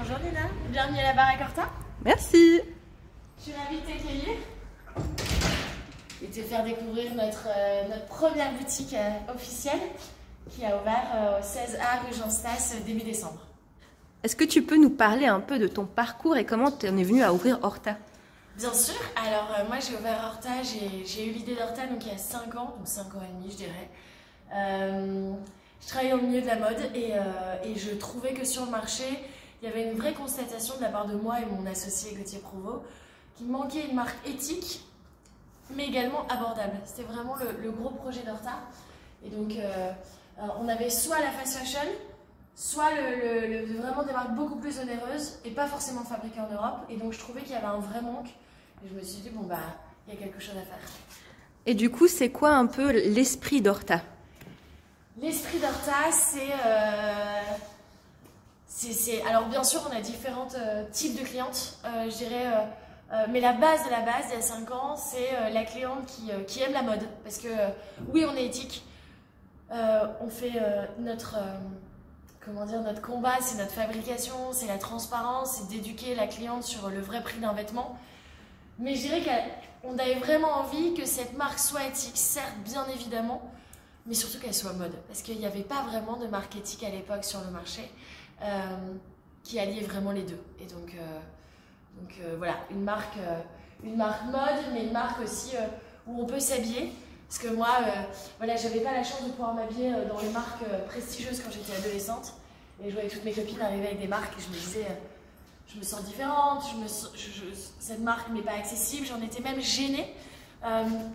Bonjour Nina, bienvenue à la Baraque Horta. Merci. Je suis ravie de t'accueillir et de te faire découvrir notre première boutique officielle qui a ouvert au 16A rue Jean Stas début décembre. Est-ce que tu peux nous parler un peu de ton parcours et comment tu en es venue à ouvrir Horta? Bien sûr, alors moi j'ai ouvert Horta, j'ai eu l'idée d'Horta donc il y a 5 ans, donc 5 ans et demi je dirais. Je travaillais au milieu de la mode et je trouvais que sur le marché, il y avait une vraie constatation de la part de moi et mon associé Gauthier Provost qu'il manquait une marque éthique mais également abordable. C'était vraiment le gros projet d'Horta. Et donc on avait soit la fast fashion, soit vraiment des marques beaucoup plus onéreuses et pas forcément fabriquées en Europe. Et donc je trouvais qu'il y avait un vrai manque. Et je me suis dit, bon bah, il y a quelque chose à faire. Et du coup, c'est quoi un peu l'esprit d'Horta? L'esprit d'Horta, alors bien sûr, on a différents types de clientes, je dirais, mais la base de la base, il y a 5 ans, c'est la cliente qui aime la mode. Parce que oui, on est éthique, on fait notre combat, c'est notre fabrication, c'est la transparence, c'est d'éduquer la cliente sur le vrai prix d'un vêtement. Mais je dirais qu'on avait vraiment envie que cette marque soit éthique, certes, bien évidemment, mais surtout qu'elle soit mode. Parce qu'il n'y avait pas vraiment de marque éthique à l'époque sur le marché qui alliait vraiment les deux. Et donc voilà, une marque mode, mais une marque aussi où on peut s'habiller. Parce que moi, voilà, j'avais pas la chance de pouvoir m'habiller dans les marques prestigieuses quand j'étais adolescente. Et je voyais toutes mes copines arriver avec des marques et je me disais, je me sens différente, cette marque n'est pas accessible. J'en étais même gênée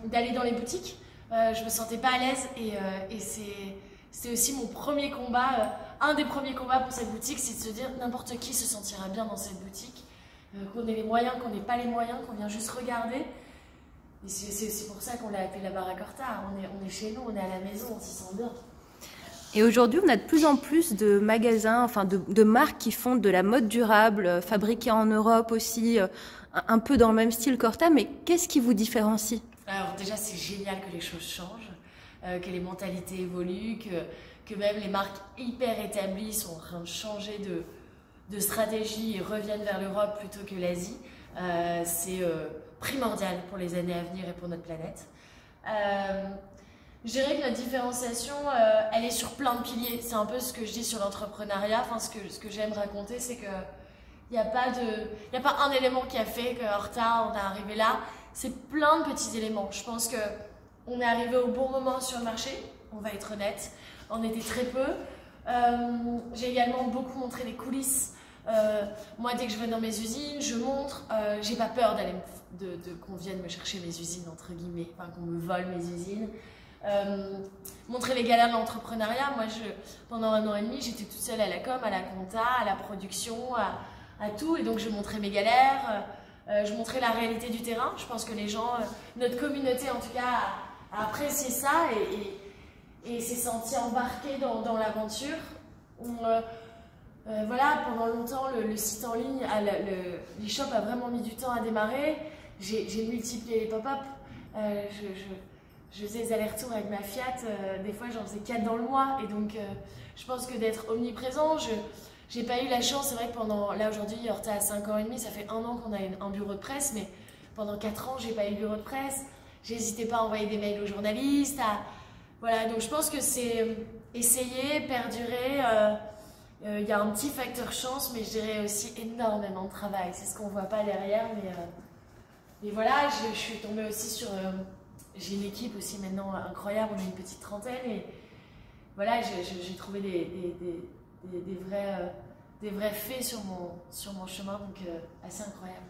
d'aller dans les boutiques. Je me sentais pas à l'aise et c'était aussi mon premier combat, un des premiers combats pour cette boutique, c'est de se dire n'importe qui se sentira bien dans cette boutique, qu'on ait les moyens, qu'on n'ait pas les moyens, qu'on vient juste regarder. Et c'est pour ça qu'on l'a appelé la Baraque Horta. On est chez nous, on est à la maison, on s'y sent bien. Et aujourd'hui, on a de plus en plus de magasins, enfin de marques qui font de la mode durable, fabriquée en Europe aussi, un peu dans le même style qu'Horta, mais qu'est-ce qui vous différencie? Alors déjà, c'est génial que les choses changent, que les mentalités évoluent, que même les marques hyper établies sont en train de changer de stratégie et reviennent vers l'Europe plutôt que l'Asie. C'est primordial pour les années à venir et pour notre planète. Je dirais que notre différenciation, elle est sur plein de piliers. C'est un peu ce que je dis sur l'entrepreneuriat. Enfin, ce que j'aime raconter, c'est qu'il n'y a pas un élément qui a fait que Horta, on est arrivé là. C'est plein de petits éléments. Je pense qu'on est arrivé au bon moment sur le marché, on va être honnête. On était très peu. J'ai également beaucoup montré les coulisses. Moi, dès que je vais dans mes usines, je montre. J'ai pas peur qu'on vienne me chercher mes usines, entre guillemets, enfin qu'on me vole mes usines. Montrer les galères de l'entrepreneuriat. Moi, pendant 1 an et demi, j'étais toute seule à la com, à la compta, à la production, à tout. Et donc, je montrais mes galères. Je montrais la réalité du terrain. Je pense que les gens, notre communauté en tout cas, a apprécié ça et s'est senti embarqué dans l'aventure. Voilà, pendant longtemps, le site en ligne, l'e-shop a vraiment mis du temps à démarrer. J'ai multiplié les pop-up. Je faisais des allers-retours avec ma Fiat. Des fois, j'en faisais 4 dans le mois. Et donc, je pense que d'être omniprésent, j'ai pas eu la chance, c'est vrai que là aujourd'hui, Horta a 5 ans et demi, ça fait 1 an qu'on a un bureau de presse, mais pendant 4 ans, j'ai pas eu de bureau de presse, j'hésitais pas à envoyer des mails aux journalistes, voilà, donc je pense que c'est essayer, perdurer, il y a un petit facteur chance, mais je dirais aussi énormément de travail, c'est ce qu'on voit pas derrière, mais voilà, je suis tombée aussi sur, j'ai une équipe aussi maintenant incroyable, on est une petite trentaine, et voilà, j'ai trouvé des vrais faits sur mon chemin, donc assez incroyable.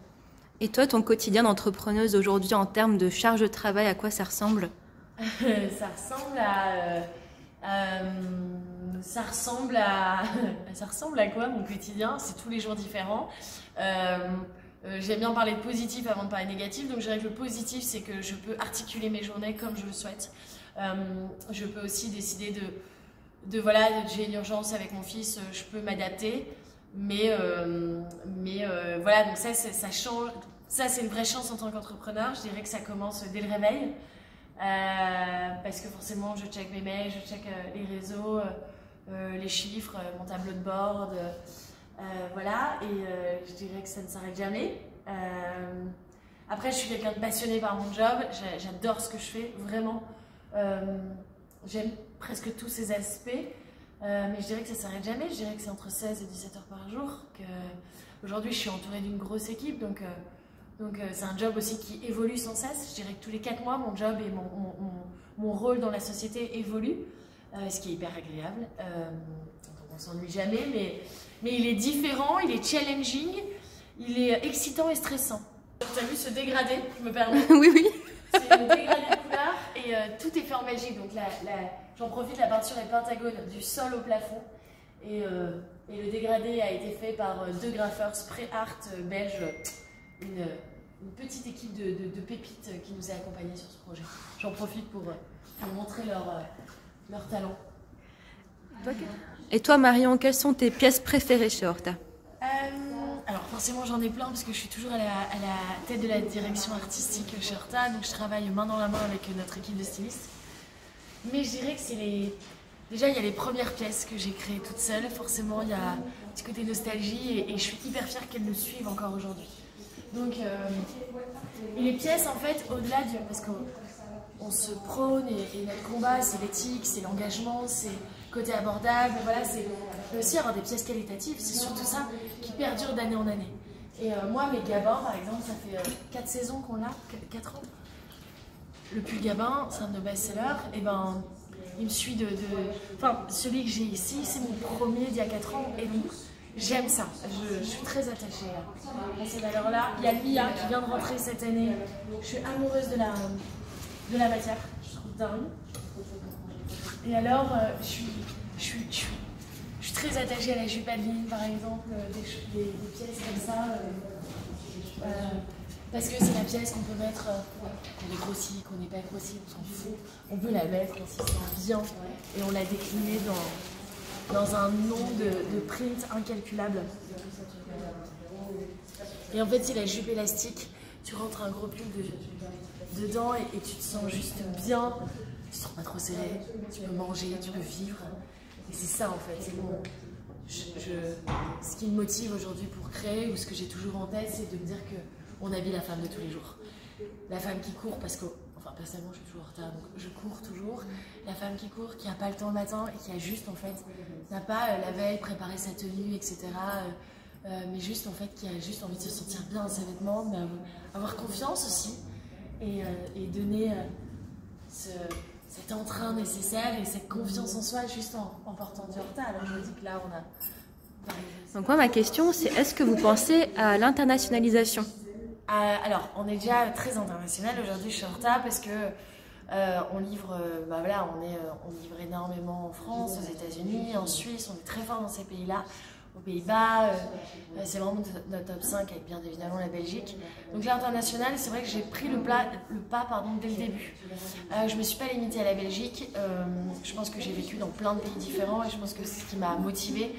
Et toi, ton quotidien d'entrepreneuse aujourd'hui en termes de charge de travail, à quoi ça ressemble? Ça ressemble à quoi mon quotidien? C'est tous les jours différents. J'aime bien parler de positif avant de parler de négatif, donc je dirais que le positif, c'est que je peux articuler mes journées comme je le souhaite. Je peux aussi décider voilà, j'ai une urgence avec mon fils, je peux m'adapter, mais voilà, donc ça change, ça c'est une vraie chance en tant qu'entrepreneur. Je dirais que ça commence dès le réveil, parce que forcément je check mes mails, je check les réseaux, les chiffres, mon tableau de bord, Voilà, et je dirais que ça ne s'arrête jamais. Après, je suis quelqu'un de passionné par mon job, j'adore ce que je fais, vraiment. J'aime presque tous ces aspects, mais je dirais que ça ne s'arrête jamais. Je dirais que c'est entre 16 et 17 heures par jour. Aujourd'hui, je suis entourée d'une grosse équipe, donc c'est un job aussi qui évolue sans cesse. Je dirais que tous les 4 mois, mon job et mon rôle dans la société évolue, ce qui est hyper agréable. On ne s'ennuie jamais, mais il est différent, il est challenging, il est excitant et stressant. Tu as vu ce dégradé, je me permets? Oui, oui. C'est un dégradé de couleur et tout est fait en magie. Donc j'en profite, la peinture est pentagone du sol au plafond. Et le dégradé a été fait par 2 graffeurs spray art belges, une petite équipe de pépites qui nous a accompagnés sur ce projet. J'en profite pour montrer leur talent. Et toi, Marion, quelles sont tes pièces préférées chez Horta? Alors forcément j'en ai plein parce que je suis toujours à la tête de la direction artistique chez Horta, donc je travaille main dans la main avec notre équipe de stylistes. Mais je dirais que c'est déjà il y a les premières pièces que j'ai créées toutes seules, forcément il y a un petit côté nostalgie et je suis hyper fière qu'elles nous suivent encore aujourd'hui. Donc et les pièces en fait au-delà du... parce qu'on se prône et notre combat c'est l'éthique, c'est l'engagement, c'est côté abordable, voilà, c'est aussi avoir des pièces qualitatives, c'est surtout ça qui perdure d'année en année. Et moi, mes gabins, par exemple, ça fait 4 saisons qu'on l'a, 4 ans. Le pull gabin, c'est un de nos best-sellers, et ben, il me suit Enfin, celui que j'ai ici, c'est mon premier d'il y a 4 ans, et donc j'aime ça. Je suis très attachée à ces valeurs-là. Il y a Lia qui vient de rentrer cette année. Je suis amoureuse de la matière, je trouve dingue. Et alors, je suis très attachée à la jupe Adeline, par exemple, des pièces comme ça, parce que c'est la pièce qu'on peut mettre, qu'on est grossi, qu'on n'est pas grossi, on s'en fout. On peut la mettre, on s'y sent bien, et on l'a déclinée dans un nombre de prints incalculable. Et en fait, c'est la jupe élastique, tu rentres un gros pull dedans et tu te sens juste bien. Tu ne te sens pas trop serré, tu peux manger, tu peux vivre. Et c'est ça en fait. Ce qui me motive aujourd'hui pour créer, ou ce que j'ai toujours en tête, c'est de me dire qu'on habille la femme de tous les jours. La femme qui court, parce que, enfin personnellement je suis toujours en retard, donc je cours toujours. La femme qui court, qui n'a pas le temps le matin et qui a juste en fait, n'a pas la veille préparé sa tenue, etc. Mais juste en fait, qui a juste envie de se sentir bien dans ses vêtements, mais avoir confiance aussi et donner cet entrain nécessaire et cette confiance en soi juste en portant du Horta. Alors je me dis que là on a... Donc moi ma question c'est, est-ce que vous pensez à l'internationalisation? Alors on est déjà très international aujourd'hui chez Horta parce que on livre, voilà, on livre énormément en France, aux États-Unis, en Suisse, on est très fort dans ces pays-là. Aux Pays-Bas, c'est vraiment notre top 5 avec bien évidemment la Belgique. Donc l'international, c'est vrai que j'ai pris le pas dès le début. Je ne me suis pas limitée à la Belgique, je pense que j'ai vécu dans plein de pays différents et je pense que c'est ce qui m'a motivée.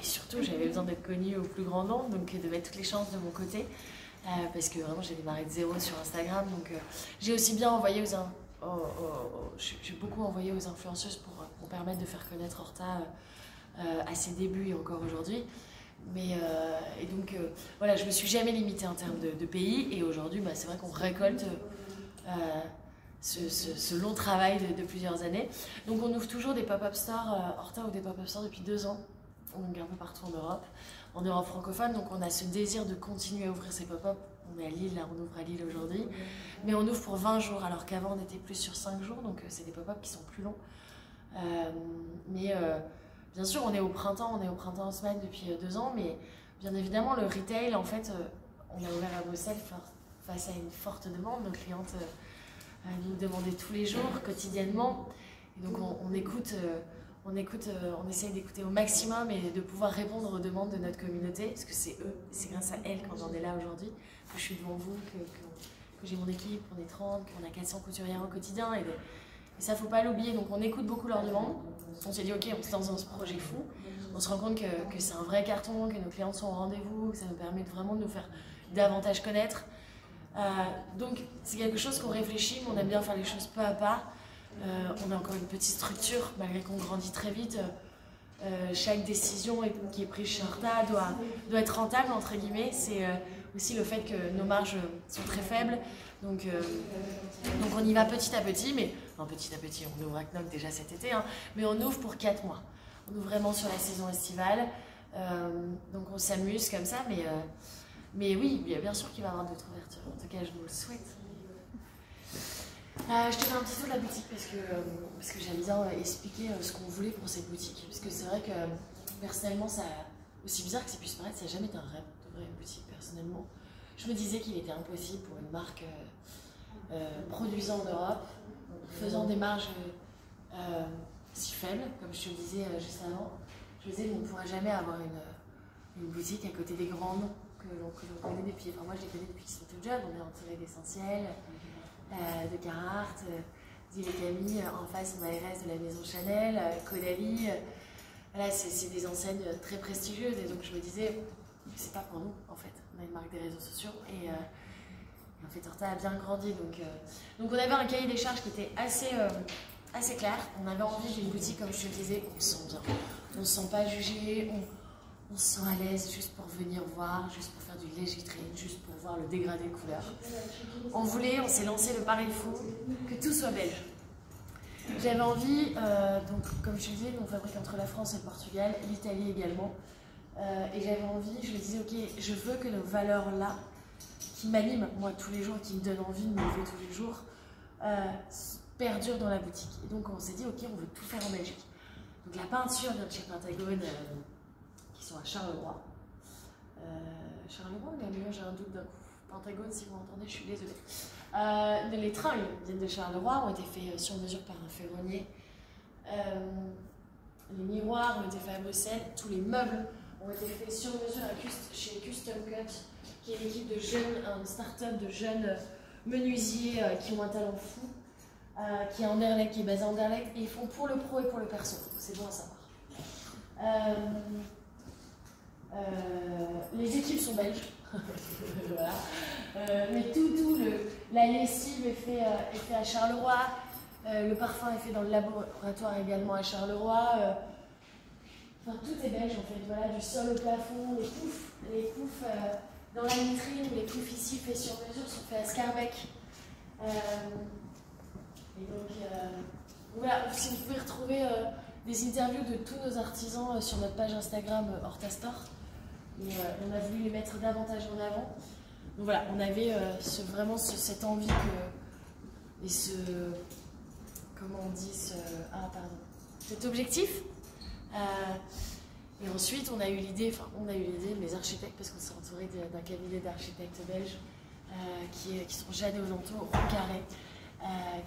Et surtout, j'avais besoin d'être connue au plus grand nombre, donc de mettre toutes les chances de mon côté. Parce que vraiment, j'ai démarré de zéro sur Instagram. Donc j'ai aussi bien envoyé j'ai beaucoup envoyé aux influenceuses pour permettre de faire connaître Horta à ses débuts et encore aujourd'hui. Et donc voilà, je me suis jamais limitée en termes de pays et aujourd'hui c'est vrai qu'on récolte ce long travail de plusieurs années. Donc on ouvre toujours des pop-up stores Horta ou des pop-up stores depuis 2 ans, donc un peu partout en Europe, en Europe francophone. Donc on a ce désir de continuer à ouvrir ces pop-up. On est à Lille, là on ouvre à Lille aujourd'hui, mais on ouvre pour 20 jours alors qu'avant on était plus sur 5 jours, donc c'est des pop-up qui sont plus longs. Bien sûr, on est au printemps en semaine depuis 2 ans, mais bien évidemment, le retail, en fait, on a ouvert à Bruxelles face à une forte demande. Nos clientes nous demandaient tous les jours, quotidiennement. Et donc, on essaye d'écouter au maximum et de pouvoir répondre aux demandes de notre communauté, parce que c'est eux, c'est grâce à elles quand j'en ai là aujourd'hui, que je suis devant vous, que j'ai mon équipe, qu'on est 30, qu'on a 400 couturières au quotidien. Et ça, faut pas l'oublier. Donc, on écoute beaucoup leurs demandes. On s'est dit, ok, on se lance dans ce projet fou. On se rend compte que c'est un vrai carton, que nos clientes sont au rendez-vous, que ça nous permet vraiment de nous faire davantage connaître. Donc, c'est quelque chose qu'on réfléchit, mais on aime bien faire les choses pas à pas. On a encore une petite structure, malgré qu'on grandit très vite. chaque décision qui est prise chez Horta doit être rentable, entre guillemets. C'est aussi le fait que nos marges sont très faibles. Donc on y va petit à petit, mais non, petit à petit, on ouvre à Knock déjà cet été, hein, mais on ouvre pour 4 mois. On ouvre vraiment sur la saison estivale, donc on s'amuse comme ça, mais oui, bien sûr qu'il va y avoir d'autres ouvertures, en tout cas je vous le souhaite. Je te fais un petit tour de la boutique parce que j'aime bien expliquer ce qu'on voulait pour cette boutique, parce que c'est vrai que personnellement, aussi bizarre que ça puisse paraître, ça n'a jamais été un rêve d'ouvrir une boutique personnellement. Je me disais qu'il était impossible pour une marque produisant en Europe, faisant des marges si faibles, comme je te le disais juste avant. Je me disais qu'on ne pourra jamais avoir une boutique à côté des grandes que l'on connaît depuis. Enfin, moi, je les connais depuis qu'ils sont tout jeunes. On est entouré d'Essentiel, de Carhartt, d'Yves et Camille. En face, on a RS de la maison Chanel, Caudalie. Voilà, c'est des enseignes très prestigieuses. Et donc, je me disais, c'est pas pour nous, en fait. On a une marque des réseaux sociaux et en fait, Horta a bien grandi. Donc on avait un cahier des charges qui était assez clair. On avait envie d'une boutique, comme je te le disais, on se sent bien. On ne se sent pas jugé, on se sent à l'aise juste pour venir voir, juste pour faire du léger vitrine, juste pour voir le dégradé de couleurs. On s'est lancé le pari fou, que tout soit belge. J'avais envie, donc comme je te disais, on fabrique entre la France et le Portugal, l'Italie également. Et j'avais envie, je me disais, ok, je veux que nos valeurs-là, qui m'animent, moi, tous les jours, qui me donnent envie de me lever tous les jours, perdurent dans la boutique. Et donc, on s'est dit, ok, on veut tout faire en Belgique. Donc, la peinture vient de chez Pentagone, qui sont à Charleroi. Charleroi ou Namur, j'ai un doute d'un coup. Pentagone, si vous m'entendez, je suis désolée. Les trains viennent de Charleroi, ont été faits sur mesure par un ferronnier. Les miroirs ont été faits à Bruxelles, tous les meubles ont été faits sur mesure chez Custom Cut, qui est une équipe de jeunes, une start-up de jeunes menuisiers qui ont un talent fou, qui est basé à Anderlecht, et ils font pour le pro et pour le perso. C'est bon à savoir. Les équipes sont belges. Voilà. Mais la lessive est fait à Charleroi. Le parfum est fait dans le laboratoire également à Charleroi. Enfin, tout est belge en fait. Voilà, du sol au plafond, les poufs dans la vitrine, les poufs ici faits sur mesure sont faits à Scarbeck. Et donc, voilà, si vous pouvez retrouver des interviews de tous nos artisans sur notre page Instagram Horta Store. Et on a voulu les mettre davantage en avant. Donc voilà, on avait vraiment cette envie et comment on dit cet objectif. Et ensuite, on a eu l'idée, mes architectes, parce qu'on s'est entouré d'un cabinet d'architectes belges qui sont Jeanne et Olanto, Roncarré,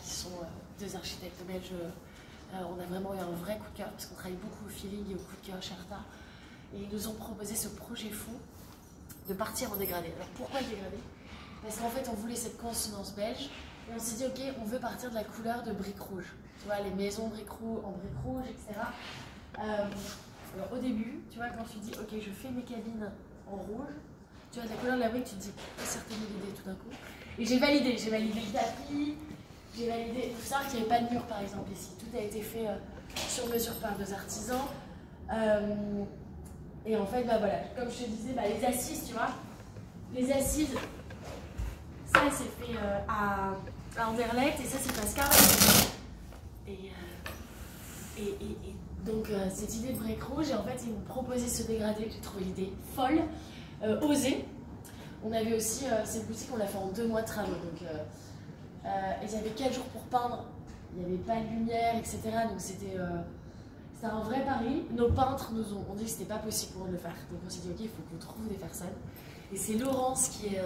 qui sont deux architectes belges. On a vraiment eu un vrai coup de cœur, parce qu'on travaille beaucoup au feeling et au coup de cœur chez Horta. Et ils nous ont proposé ce projet fou de partir en dégradé. Alors pourquoi le dégradé? Parce qu'en fait, on voulait cette consonance belge. Et on s'est dit, ok, on veut partir de la couleur de briques rouges. Tu vois, les maisons en briques rouges, etc. Alors au début, tu vois, quand tu dis, ok, je fais mes cabines en rouge, tu vois, la couleur de la brique, tu te dis, certainement l'idée tout d'un coup. Et j'ai validé le tapis, j'ai validé. Il faut savoir qu'il n'y avait pas de mur, par exemple, ici. Tout a été fait sur mesure par deux artisans. Et en fait, bah voilà, comme je te disais, bah, les assises, tu vois, ça c'est fait à Anderlecht et ça c'est à Scarbeck. Et donc cette idée de briques rouges, et en fait ils m'ont proposé ce dégradé, j'ai trouvé l'idée folle, osée. On avait aussi cette boutique, on l'a fait en 2 mois de travaux, donc ils avaient 4 jours pour peindre, il n'y avait pas de lumière, etc. Donc c'était un vrai pari. Nos peintres nous ont dit que c'était pas possible pour eux de le faire. Donc on s'est dit ok, il faut qu'on trouve des personnes. Et c'est Laurence qui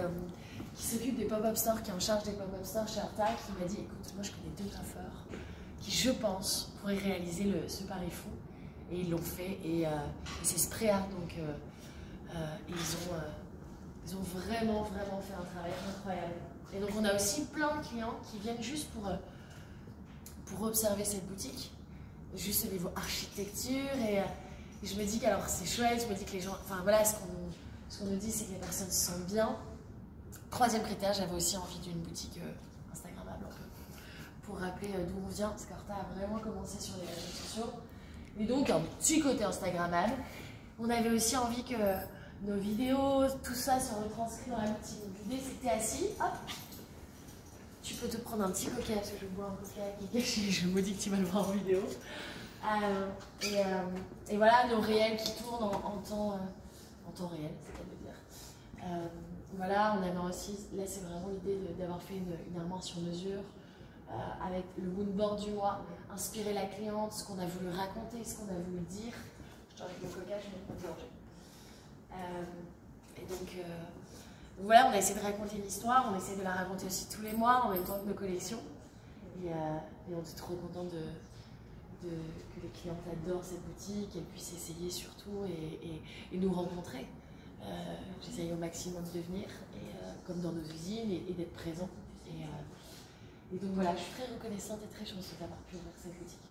s'occupe des pop-up stores, qui est en charge des pop-up stores chez Horta, qui m'a dit écoute, moi je connais 2 graffeurs qui, je pense, pourraient réaliser ce pari fou. Et ils l'ont fait. Et c'est Sprea, donc ils ont vraiment fait un travail incroyable. Et donc on a aussi plein de clients qui viennent juste pour observer cette boutique. Juste au niveau architecture, et je me dis qu'alors c'est chouette, je me dis que les gens, enfin voilà, ce qu'on nous dit, c'est que les personnes se sentent bien. 3e critère, j'avais aussi envie d'une boutique instagrammable un peu, pour rappeler d'où on vient, parce qu'Horta a vraiment commencé sur les réseaux sociaux. Et donc un petit côté Instagrammable. On avait aussi envie que nos vidéos, tout ça se retranscrit dans la boutique. Donc l'idée c'était assis, hop, tu peux te prendre un petit coca, parce que je bois un coca qui est caché, je me dis que tu vas le voir en vidéo. Et voilà, nos réels qui tournent en temps réel, c'est à dire. Voilà, on avait aussi, là c'est vraiment l'idée d'avoir fait une armoire sur mesure, avec le moodboard du mois, inspirer la cliente, ce qu'on a voulu raconter, ce qu'on a voulu dire. Je avec le coca, je vais me gorger. Et donc, voilà, on a essayé de raconter une histoire, on essaie de la raconter aussi tous les mois en même temps que nos collections. Et on est trop content que les clientes adorent cette boutique, qu'elles puissent essayer surtout et nous rencontrer. J'essaye au maximum de venir, comme dans nos usines, et d'être présent. Et donc voilà, je suis très reconnaissante et très chanceuse d'avoir pu ouvrir cette boutique.